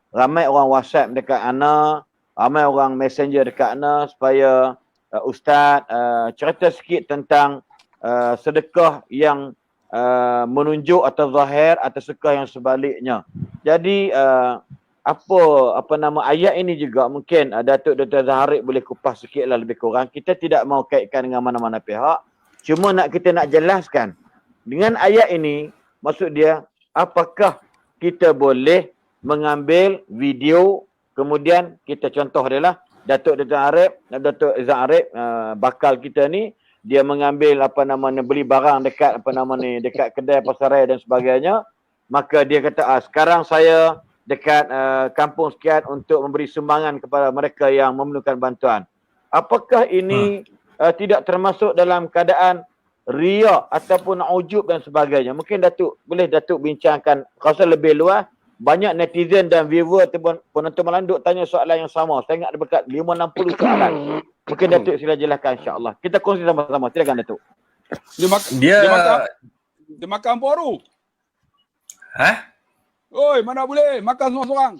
ramai orang WhatsApp dekat Ana, ramai orang messenger dekat Ana supaya Ustaz cerita sikit tentang sedekah yang menunjuk atau zahir atau sedekah yang sebaliknya. Jadi apa nama ayat ini juga mungkin Datuk Dr. Zaharik boleh kupas sikitlah lebih kurang. Kita tidak mau kaitkan dengan mana-mana pihak. Cuma kita nak jelaskan dengan ayat ini, maksud dia apakah kita boleh mengambil video, kemudian kita contoh dia lah Datuk Dr. Zaharik bakal kita ni, dia mengambil beli barang dekat dekat kedai pasaran dan sebagainya, maka dia kata sekarang saya dekat kampung sekian untuk memberi sumbangan kepada mereka yang memerlukan bantuan. Apakah ini tidak termasuk dalam keadaan riak ataupun ujub dan sebagainya? Mungkin boleh Datuk bincangkan rasa lebih luas. Banyak netizen dan viewer ataupun penonton malam duk tanya soalan yang sama. Saya ingat ada dekat 5-60 soalan. Mungkin Datuk sila jelaskan, insya-Allah. Kita kongsi sama-sama. Silakan Datuk. Dia makan baru. Hah? Oi, mana boleh makan seorang-seorang.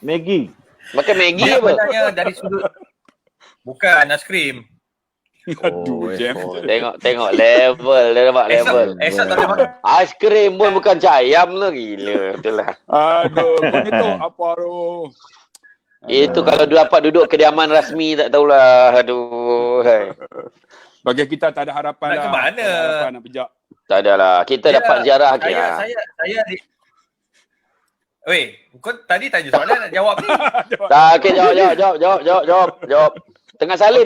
Maggi. Makan Maggi Dia apa? sebenarnya dari sudut bukan aiskrim. Aduh, jam. Tengok level, dia nampak level. Esok tak boleh makan. Aiskrim pun bukan cayam lah, gila. Itulah. Aduh, begitu apa tu? Itu kalau dapat duduk kediaman rasmi tak tahulah. Aduh. Hai. Bagi kita tak ada harapan Nak lah. ke mana? Tak ada harapan nak pejak. Tak adalah. Kita dapat ziarah ke. Saya Weh, kau tadi tanya soalan nak jawab ni. Tak, okey, jawab. Tengah salin.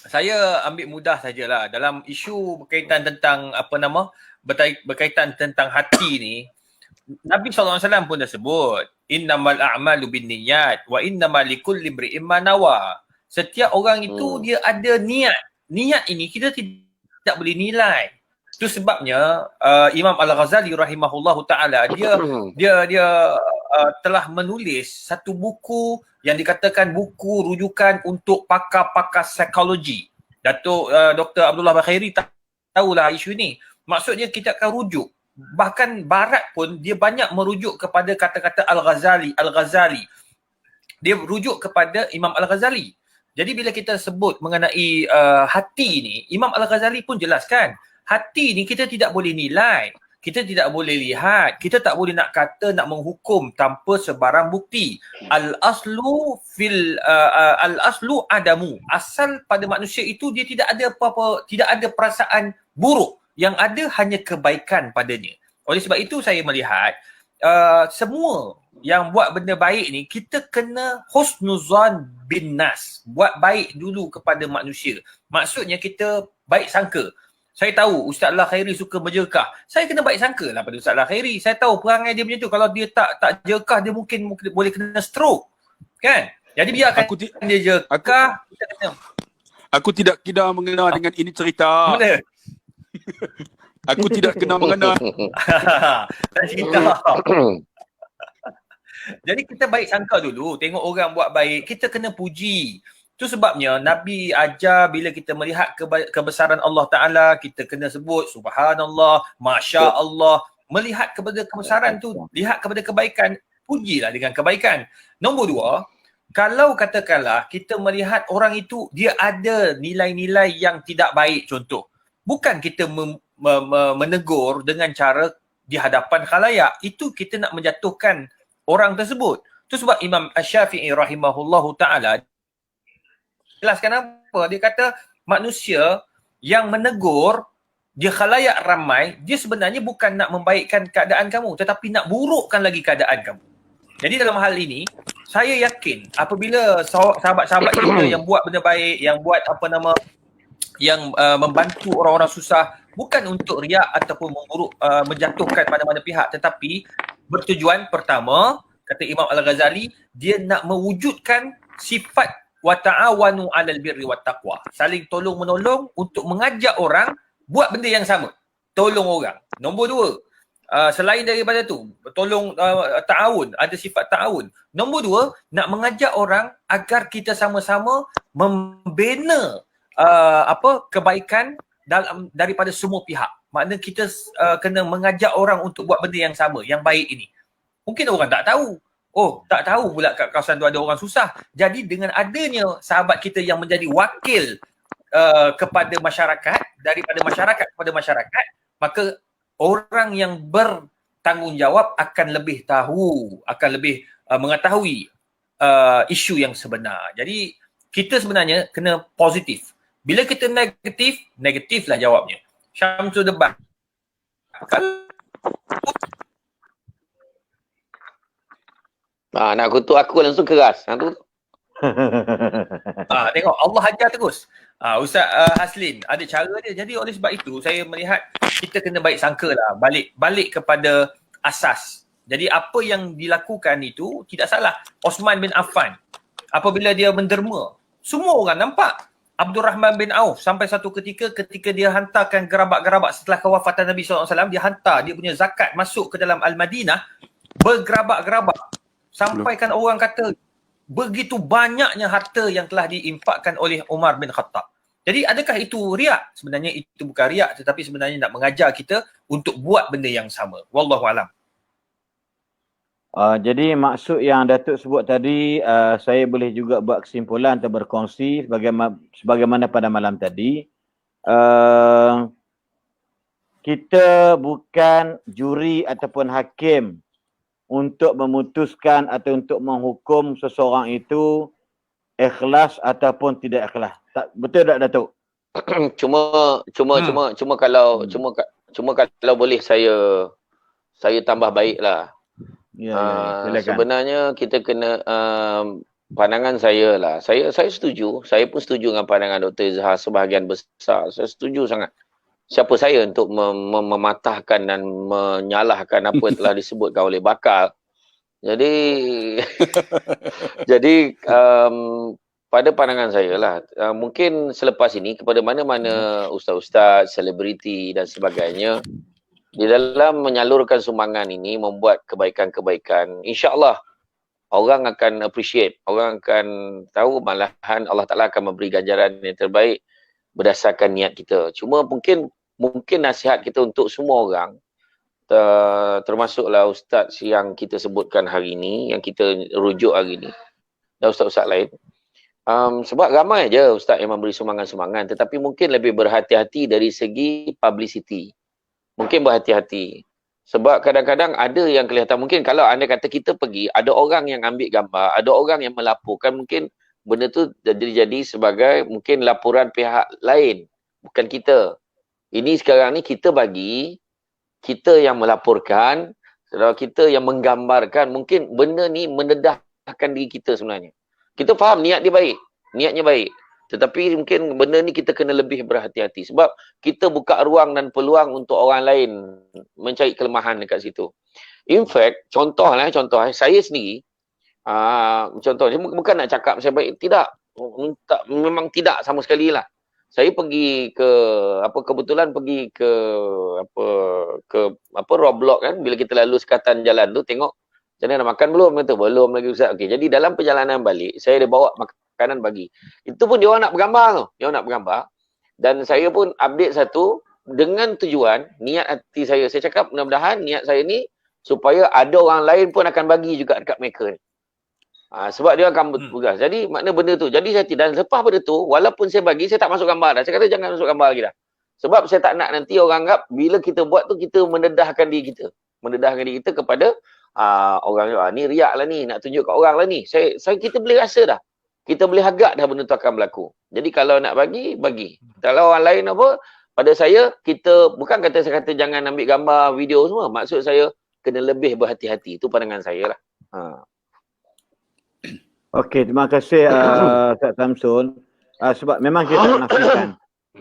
Saya ambil mudah sajalah dalam isu berkaitan tentang berkaitan tentang hati ni. Nabi SAW pun dah sebut, innamal a'malu binniyat wa innamal likulli imri'in ma nawa. Setiap orang itu dia ada niat. Niat ini kita tidak boleh nilai. Itu sebabnya Imam Al-Ghazali rahimahullahu taala dia telah menulis satu buku yang dikatakan buku rujukan untuk pakar-pakar psikologi. Datuk Dr. Abdullah Bakhairi tahulah isu ni. Maksudnya kita akan rujuk. Bahkan Barat pun dia banyak merujuk kepada kata-kata Al-Ghazali. Dia rujuk kepada Imam Al-Ghazali. Jadi bila kita sebut mengenai hati ni, Imam Al-Ghazali pun jelaskan, hati ni kita tidak boleh nilai. Kita tidak boleh lihat, kita tak boleh nak kata, nak menghukum tanpa sebarang bukti. Al-aslu adamu. Asal pada manusia itu dia tidak ada apa-apa, tidak ada perasaan buruk. Yang ada hanya kebaikan padanya. Oleh sebab itu saya melihat semua yang buat benda baik ni, kita kena husnuzan bin nas. Buat baik dulu kepada manusia. Maksudnya kita baik sangka. Saya tahu Ustaz Allah Khairi suka berjerkah. Saya kena baik sangka lah pada Ustaz Allah Khairi. Saya tahu perangai dia macam tu. Kalau dia tak jerkah, dia mungkin boleh kena stroke. Kan? Jadi biarkan dia jerkah. Aku tidak mengenal dengan ini cerita. Mana? Aku tidak kena mengenal. Tak cerita. Jadi kita baik sangka dulu. Tengok orang buat baik, kita kena puji. Itu sebabnya Nabi ajar bila kita melihat kebesaran Allah Ta'ala, kita kena sebut Subhanallah, Masya Allah. Melihat kepada kebesaran tu, lihat kepada kebaikan, pujilah dengan kebaikan. Nombor dua, kalau katakanlah kita melihat orang itu dia ada nilai-nilai yang tidak baik, contoh. Bukan kita menegur dengan cara di hadapan khalayak. Itu kita nak menjatuhkan orang tersebut. Itu sebab Imam Asy-Syafi'i rahimahullahu ta'ala jelaskan apa? Dia kata manusia yang menegur dia khalayak ramai, dia sebenarnya bukan nak membaikkan keadaan kamu, tetapi nak burukkan lagi keadaan kamu. Jadi dalam hal ini, saya yakin apabila sahabat-sahabat kita yang buat benda baik, yang buat yang membantu orang-orang susah, bukan untuk riak ataupun menjatuhkan mana-mana pihak, tetapi bertujuan pertama, kata Imam Al-Ghazali, dia nak mewujudkan sifat wa ta'awanu 'alal birri wat taqwa. Saling tolong menolong untuk mengajak orang buat benda yang sama. Tolong orang. Nombor dua, selain daripada tu, tolong ta'awun, ada sifat ta'awun. Nombor dua, nak mengajak orang agar kita sama-sama membina kebaikan daripada semua pihak. Maknanya kita kena mengajak orang untuk buat benda yang sama, yang baik ini. Mungkin orang tak tahu. Oh, tak tahu pula kat kawasan tu ada orang susah. Jadi dengan adanya sahabat kita yang menjadi wakil kepada masyarakat, daripada masyarakat kepada masyarakat, maka orang yang bertanggungjawab akan lebih tahu, akan lebih mengetahui isu yang sebenar. Jadi kita sebenarnya kena positif. Bila kita negatif, negatiflah jawabnya. Syamsul debat. Kalau nak kutuk aku langsung keras. Tu. tengok Allah ajar terus. Ustaz Haslin ada cara dia. Jadi oleh sebab itu saya melihat kita kena baik sangka lah. Balik kepada asas. Jadi apa yang dilakukan itu tidak salah. Osman bin Affan apabila dia menderma, semua orang nampak. Abdul Rahman bin Auf sampai satu ketika dia hantarkan gerabak-gerabak setelah kewafatan Nabi SAW, dia hantar dia punya zakat masuk ke dalam Al-Madinah bergerabak-gerabak. Sampaikan orang kata begitu banyaknya harta yang telah diinfakkan oleh Umar bin Khattab. Jadi adakah itu riak? Sebenarnya itu bukan riak, tetapi sebenarnya nak mengajar kita untuk buat benda yang sama. Wallahualam. Jadi maksud yang Datuk sebut tadi, saya boleh juga buat kesimpulan atau berkongsi sebagaimana pada malam tadi. Kita bukan juri ataupun hakim untuk memutuskan atau untuk menghukum seseorang itu ikhlas ataupun tidak ikhlas. Betul tak Datuk? Cuma kalau boleh saya tambah baiklah. Silakan. Sebenarnya kita kena pandangan saya lah. Saya setuju. Saya pun setuju dengan pandangan Dr. Izhar sebahagian besar. Saya setuju sangat. Siapa saya untuk mematahkan dan menyalahkan apa yang telah disebutkan oleh bakal. Jadi pada pandangan saya lah, mungkin selepas ini kepada mana-mana ustaz-ustaz, selebriti dan sebagainya, di dalam menyalurkan sumbangan ini, membuat kebaikan-kebaikan, insya-Allah orang akan appreciate, orang akan tahu, malahan Allah Ta'ala akan memberi ganjaran yang terbaik berdasarkan niat kita. Cuma mungkin nasihat kita untuk semua orang, termasuklah ustaz yang kita sebutkan hari ini, yang kita rujuk hari ini, dan ustaz-ustaz lain. Sebab ramai je ustaz yang memberi sumbangan-sumbangan, tetapi mungkin lebih berhati-hati dari segi publicity. Mungkin berhati-hati. Sebab kadang-kadang ada yang kelihatan, mungkin kalau anda kata kita pergi, ada orang yang ambil gambar, ada orang yang melaporkan, mungkin benda tu jadi sebagai mungkin laporan pihak lain, bukan kita. Ini sekarang ni kita bagi, kita yang melaporkan, kita yang menggambarkan, mungkin benda ni mendedahkan diri kita sebenarnya. Kita faham niatnya baik. Tetapi mungkin benda ni kita kena lebih berhati-hati. Sebab kita buka ruang dan peluang untuk orang lain mencari kelemahan dekat situ. In fact, contoh saya sendiri, contohnya bukan nak cakap saya baik, tidak. Memang tidak sama sekali lah. Saya pergi ke, kebetulan pergi ke, Roblox kan, bila kita lalu sekatan jalan tu, tengok, macam mana nak makan belum? Kata, belum lagi Ustaz. Okey, jadi dalam perjalanan balik, saya ada bawa makanan bagi. Itu pun dia orang nak bergambar tu. Dia orang nak bergambar. Dan saya pun update satu dengan tujuan, niat hati saya. Saya cakap mudah-mudahan niat saya ni supaya ada orang lain pun akan bagi juga dekat mereka ni. Sebab dia akan bertugas. Jadi makna benda tu. Jadi saya tidak, lepas benda tu, walaupun saya bagi, saya tak masuk gambar dah. Saya kata jangan masuk gambar lagi dah. Sebab saya tak nak nanti orang anggap bila kita buat tu, kita mendedahkan diri kita. Mendedahkan diri kita kepada orang ni riak lah ni, nak tunjuk kat orang lah ni. Kita boleh rasa dah. Kita boleh agak dah benda tu akan berlaku. Jadi kalau nak bagi. Kalau orang lain apa, pada saya, kita bukan saya kata jangan ambil gambar, video semua. Maksud saya, kena lebih berhati-hati. Itu pandangan saya lah. Okey, terima kasih Kak Samsul. Sebab memang kita tak nafikan.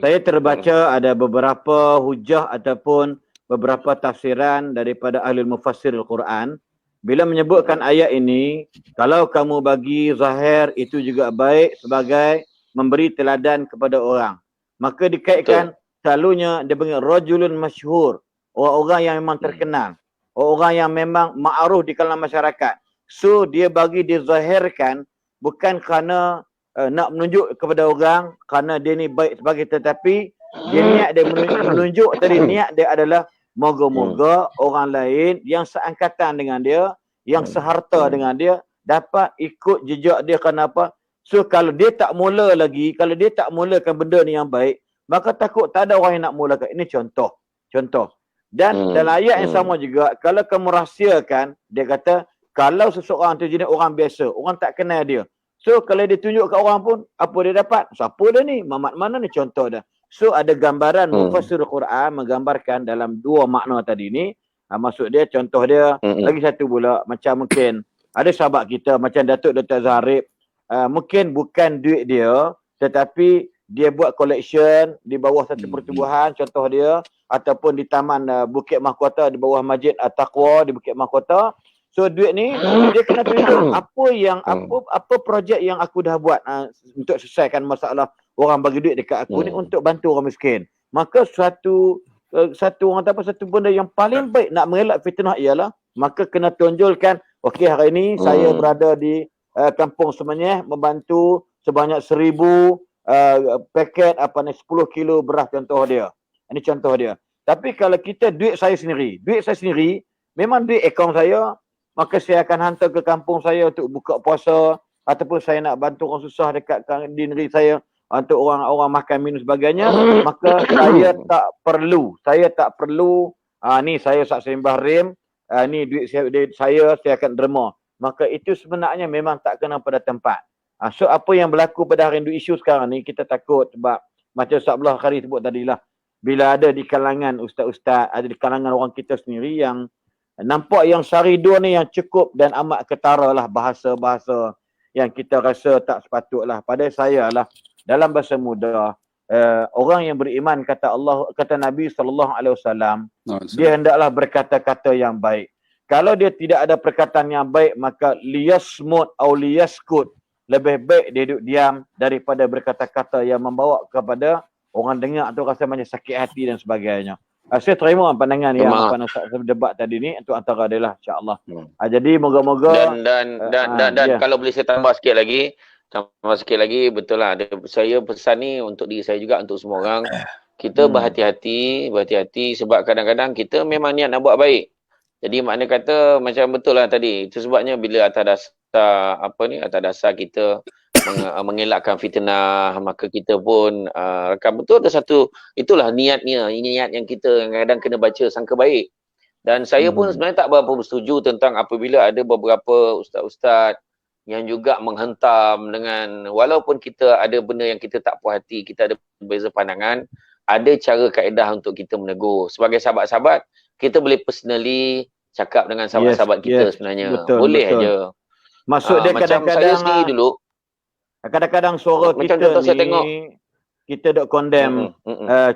Saya terbaca ada beberapa hujah ataupun beberapa tafsiran daripada ahli mufassir Al-Quran. Bila menyebutkan ayat ini, kalau kamu bagi zahir, itu juga baik sebagai memberi teladan kepada orang. Maka dikaitkan selalunya dia panggil rajulun masyhur, orang-orang yang memang terkenal, orang yang memang ma'ruf di kalangan masyarakat. So dia bagi dizahirkan bukan kerana nak menunjuk kepada orang kerana dia ni baik sebagai, tetapi Dia niat dia menunjuk tadi, niat dia adalah moga-moga orang lain yang seangkatan dengan dia, yang seharta dengan dia dapat ikut jejak dia. Kenapa? So kalau dia tak mula lagi, kalau dia tak mulakan benda ni yang baik, maka takut tak ada orang yang nak mulakan. Ini contoh. Dan dalam ayat yang sama juga, kalau kamu rahsiakan, dia kata kalau seseorang tu jenis orang biasa, orang tak kenal dia. So kalau dia tunjuk kat orang pun, apa dia dapat? Siapa dia ni? Mamat mana ni? Contoh dah. So ada gambaran mufassirul Quran menggambarkan dalam dua makna tadi ni. Maksud dia, contoh dia, lagi satu pula, macam mungkin ada sahabat kita macam Datuk Dr. Zarib, mungkin bukan duit dia, tetapi dia buat collection di bawah satu pertubuhan, contoh dia, ataupun di taman Bukit Mahkota, di bawah Masjid Taqwa di Bukit Mahkota. So duit ni dia kena tunjuk apa projek yang aku dah buat untuk selesaikan masalah orang bagi duit dekat aku ni untuk bantu orang miskin. Maka satu benda yang paling baik nak mengelak fitnah ialah maka kena tunjulkan, okey hari ini saya berada di Kampung Semenyih membantu sebanyak 1000 paket 10 kilo beras, contoh dia. Ini contoh dia. Tapi kalau kita duit saya sendiri memang duit akaun saya, maka saya akan hantar ke kampung saya untuk buka puasa, ataupun saya nak bantu orang susah dekat di negeri saya untuk orang makan minum sebagainya, maka saya tak perlu ni saya Ustaz Sembah Rim, ni duit saya akan derma. Maka itu sebenarnya memang tak kena pada tempat. So apa yang berlaku pada hari ini, isu sekarang ni kita takut sebab macam Ustaz Abdullah Khari sebut tadilah, bila ada di kalangan ustaz-ustaz, ada di kalangan orang kita sendiri yang nampak yang Syaridun ni yang cukup dan amat ketara lah bahasa-bahasa yang kita rasa tak sepatutlah. Pada saya lah, dalam bahasa muda, orang yang beriman kata Nabi SAW, dia hendaklah berkata-kata yang baik. Kalau dia tidak ada perkataan yang baik, maka liyasmut atau liyaskut, lebih baik dia duduk diam daripada berkata-kata yang membawa kepada orang dengar tu rasa macam sakit hati dan sebagainya. Saya terima pandangan yang debat tadi ni, itu antara dia lah, insya-Allah. Jadi moga-moga dan kalau boleh saya tambah sikit lagi, betul lah. Saya pesan ni untuk diri saya juga, untuk semua orang. Kita berhati-hati sebab kadang-kadang kita memang niat nak buat baik. Jadi makna kata macam betul lah tadi. Itu sebabnya bila atas dasar kita mengelakkan fitnah, maka kita pun betul ada satu, itulah niatnya, ini niat yang kita kadang kena baca sangka baik. Dan saya pun sebenarnya tak berapa bersetuju tentang apabila ada beberapa ustaz-ustaz yang juga menghentam dengan, walaupun kita ada benda yang kita tak puas hati, kita ada berbeza pandangan, ada cara kaedah untuk kita menegur. Sebagai sahabat-sahabat, kita boleh personally cakap dengan sahabat-sahabat kita sebenarnya. Boleh aja. Maksud dia macam saya sendiri dulu, kadang-kadang suara macam kita saya ni, tengok, kita dok condemn.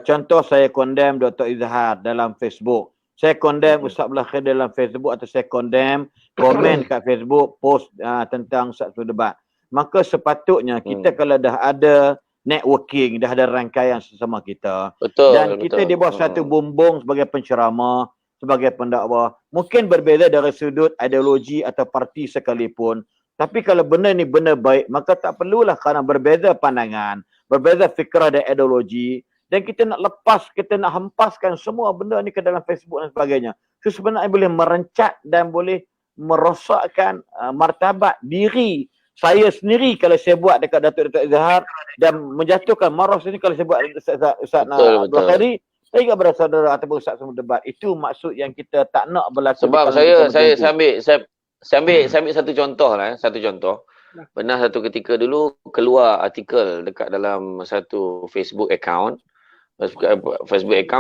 Contoh saya condemn Dr. Izhar dalam Facebook. Saya condemn Ustaz Abdullah Khair dalam Facebook, atau saya condemn komen kat Facebook post tentang satu debat. Maka sepatutnya kita kalau dah ada networking, dah ada rangkaian sesama kita, dan kita di bawah satu bumbung sebagai penceramah, sebagai pendakwah, mungkin berbeza dari sudut ideologi atau parti sekalipun. Tapi kalau benda ni benda baik, maka tak perlulah kerana berbeza pandangan, berbeza fikrah dan ideologi, dan kita nak hempaskan semua benda ni ke dalam Facebook dan sebagainya. So sebenarnya boleh merencat dan boleh merosakkan martabat diri saya sendiri kalau saya buat dekat Datuk Izhar, dan menjatuhkan marah sini kalau saya buat Ustaz Abdul Khari, saya ingat pada saudara ataupun Ustaz semua debat. Itu maksud yang kita tak nak berlaku. Sebab saya ambil satu contoh lah. Satu contoh. Pernah satu ketika dulu keluar artikel dekat dalam satu Facebook account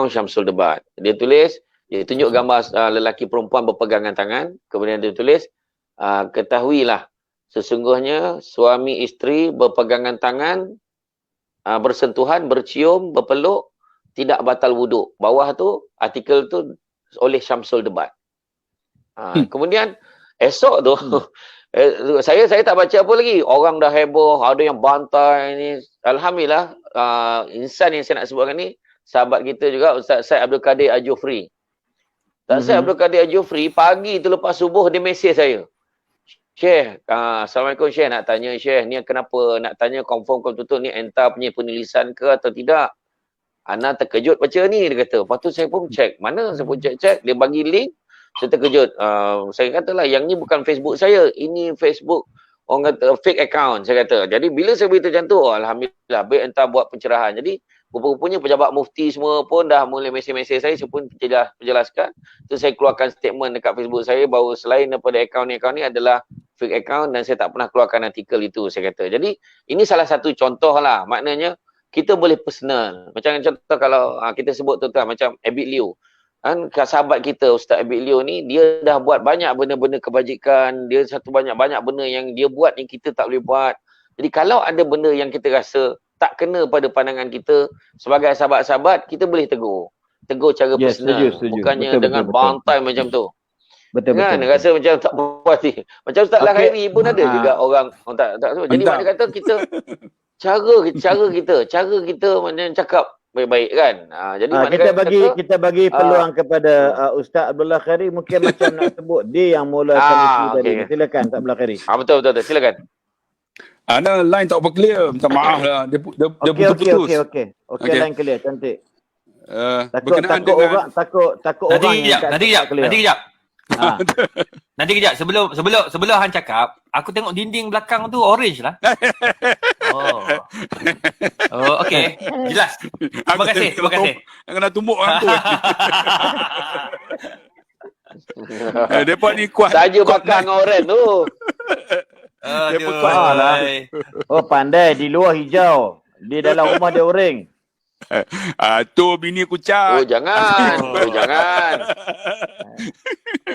Syamsul Debat. Dia tunjuk gambar lelaki perempuan berpegangan tangan. Kemudian dia tulis, ketahuilah sesungguhnya suami isteri berpegangan tangan, bersentuhan, bercium, berpeluk, tidak batal wuduk. Bawah tu, artikel tu oleh Syamsul Debat. Kemudian esok tu, saya tak baca apa lagi. Orang dah heboh, ada yang bantai ni. Alhamdulillah, insan yang saya nak sebutkan ni, sahabat kita juga, Ustaz Syed Abdul Kadir Al-Jufri. Ustaz Syed Abdul Kadir Al-Jufri, pagi tu lepas subuh, dia mesej saya. Syekh, Assalamualaikum Syekh, nak tanya Syekh, ni kenapa nak tanya confirm betul ni entah punya penulisan ke atau tidak? Ana terkejut baca ni, dia kata. Lepas tu saya pun check. Mana saya pun check. Dia bagi link. Saya terkejut. Saya katalah yang ni bukan Facebook saya. Ini Facebook orang kata fake account, saya kata. Jadi bila saya beritahu macam tu, alhamdulillah baik entah buat pencerahan. Jadi rupa-rupanya pejabat mufti semua pun dah mula mesej-mesej saya pun jelaskan. Tu saya keluarkan statement dekat Facebook saya bahawa selain daripada akaun ni adalah fake account dan saya tak pernah keluarkan artikel itu, saya kata. Jadi ini salah satu contoh lah. Maknanya kita boleh personal. Macam contoh kalau kita sebut tuan-tuan macam Abid Liu. Kan sahabat kita Ustaz Abid Liu ni, dia dah buat banyak benda-benda kebajikan. Dia satu banyak benda yang dia buat yang kita tak boleh buat. Jadi kalau ada benda yang kita rasa tak kena pada pandangan kita sebagai sahabat-sahabat, kita boleh tegur. Tegur cara personal. Setuju. Bukannya Betul, dengan betul. bantai macam tu. Betul. Kan rasa macam tak puas hati. Macam Ustaz Lah Khairi pun ada juga orang tak semua. Jadi Entah. maknanya kata kita cara kita macam cakap baik-baik kan. Jadi maknanya kita bagi peluang kepada Ustaz Abdullah Khairi, mungkin macam nak sebut dia yang mulakan itu tadi. okey. Silakan Ustaz Abdullah Khairi. betul silakan. Ana line tak apa clear. Minta maaf lah. Dia putus-putus. Okey, Okey. line clear, cantik. Berkenaan Takut dengan orang takut orang yang Nanti kejap. Nanti kejap. Sebelum Han cakap, aku tengok dinding belakang tu orange lah. Oh, okey. Jelas. Terima kasih. Jangan nak tumbuk orang tu. Depa ni kuat. Saja bakar dengan orang tu. Aduh. Oh, pandai, di luar hijau, di dalam rumah dia orange. Tu bini aku cat. Jangan.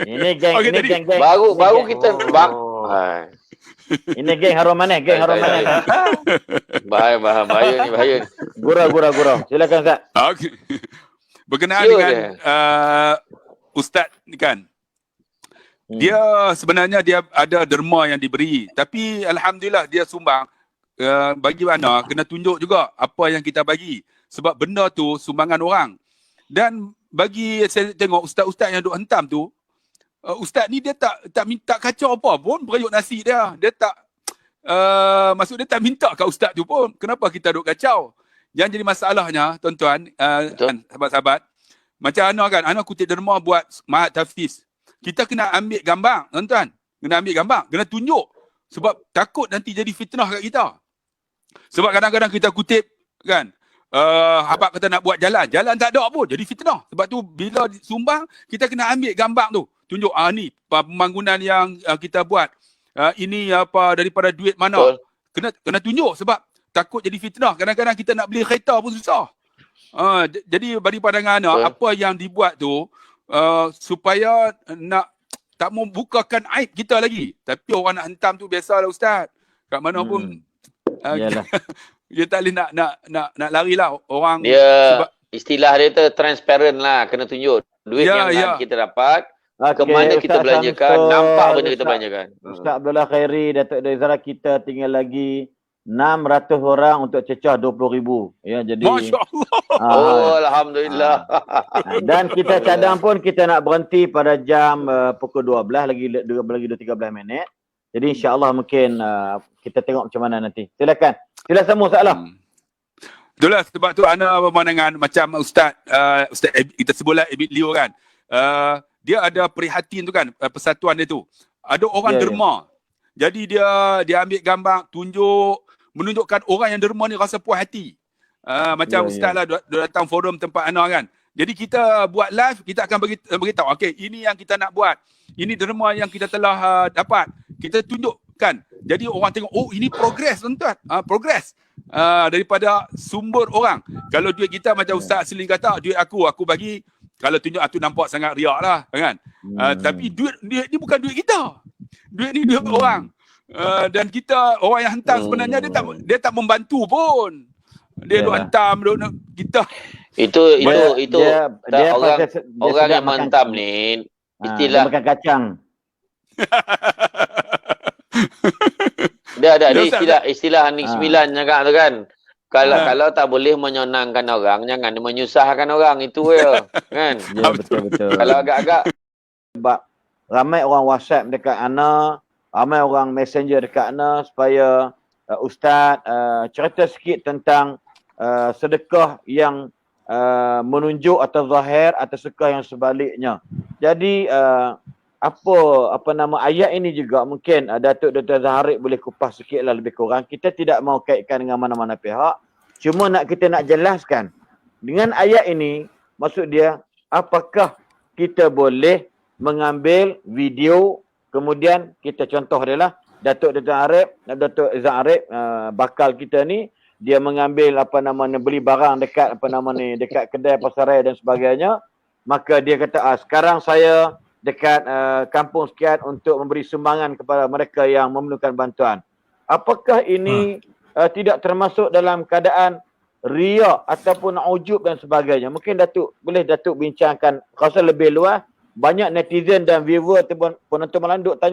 Ini geng, Okey, ini tadi geng. Baru kita Ini geng harum manis, bahaya ni. Gurau. Silakan Ustaz. Okey. Berkenaan Sure dengan Ustaz ni kan. Dia sebenarnya dia ada derma yang diberi, tapi alhamdulillah dia sumbang. Bagi mana kena tunjuk juga apa yang kita bagi, sebab benda tu sumbangan orang. Dan bagi saya tengok ustaz-ustaz yang duk hentam tu, ustaz ni dia tak minta kacau apa pun periuk nasi dia. Dia tak maksud dia tak minta kat ustaz tu pun. Kenapa kita duk kacau? Yang jadi masalahnya tuan-tuan, sahabat-sahabat, macam Ana kan, Ana kutip derma buat Mahat Taftiz. Kita kena ambil gambar, tuan-tuan. Kena ambil gambar, kena tunjuk. Sebab takut nanti jadi fitnah kat kita. Sebab kadang-kadang kita kutip kan, habaq kata nak buat jalan tak ada pun, jadi fitnah. Sebab tu bila sumbang, kita kena ambil gambar tu. Tunjuk, ni pembangunan yang kita buat. Ini apa daripada duit mana. Kena tunjuk sebab takut jadi fitnah. Kadang-kadang kita nak beli kereta pun susah. Jadi bagi pandangan apa yang dibuat tu, supaya nak tak membukakan aib kita lagi. Tapi orang nak hentam tu biasalah Ustaz. Kat mana pun dia tak boleh nak lari lah orang. Dia sebab istilah dia tu transparent lah, kena tunjuk duit yang kita dapat, ke mana kita belanjakan, nampak benda kita belanjakan. Ustaz Abdullah Khairi, Datuk Dezara, kita tinggal lagi 600 orang untuk cecah 20,000. Ya, jadi Masya-Allah. Alhamdulillah. Dan kita cadang pun kita nak berhenti pada jam pukul 12 lagi 13 minit. Jadi insya-Allah mungkin kita tengok macam mana nanti. Silakan. Sila semua soalan. Itulah sebab tu ana pemandangan macam Ustaz kita sebutlah Abid Liu kan. Dia ada prihatin tu kan, persatuan dia tu. Ada orang derma. Jadi dia ambil gambar, menunjukkan orang yang derma ni rasa puas hati. Macam Ustaz lah datang forum tempat ana kan. Jadi kita buat live, kita akan beritahu, okey, ini yang kita nak buat. Ini derma yang kita telah dapat. Kita tunjukkan. Jadi orang tengok, oh ini progres tuan-tuan. Progres. Daripada sumber orang. Kalau duit kita macam Ustaz Selim kata, duit aku bagi, kalau tunjuk tu nampak sangat riak lah kan. Tapi duit ni bukan duit kita. Duit ni duit orang. Dan kita, orang yang hantar sebenarnya dia tak membantu pun. Dia duk hantam, kita. Itu dia orang yang menghantam ni istilah makan kacang. Dia ada istilah Haning 9 cakap tu kan. Kalau tak boleh menyenangkan orang, jangan menyusahkan orang, itu ya kan. Ya, betul. Kalau agak-agak sebab ramai orang WhatsApp dekat ana, ramai orang Messenger dekat ana supaya ustaz cerita sikit tentang sedekah yang menunjuk atau zahir atau suka yang sebaliknya. Jadi apa nama ayat ini juga mungkin Datuk Dr. Zaharit boleh kupas sikitlah lebih kurang. Kita tidak mau kaitkan dengan mana-mana pihak. Cuma kita nak jelaskan dengan ayat ini, maksud dia apakah kita boleh mengambil video, kemudian kita contoh dia lah Datuk Zaharit bakal kita ni, dia mengambil beli barang dekat dekat kedai pasaran dan sebagainya, maka dia kata sekarang saya dekat kampung sekian untuk memberi sumbangan kepada mereka yang memerlukan bantuan. Apakah ini tidak termasuk dalam keadaan riak ataupun ujub dan sebagainya? Mungkin Datuk bincangkan rasa lebih luas. Banyak netizen dan viewer ataupun penonton malam duk tanya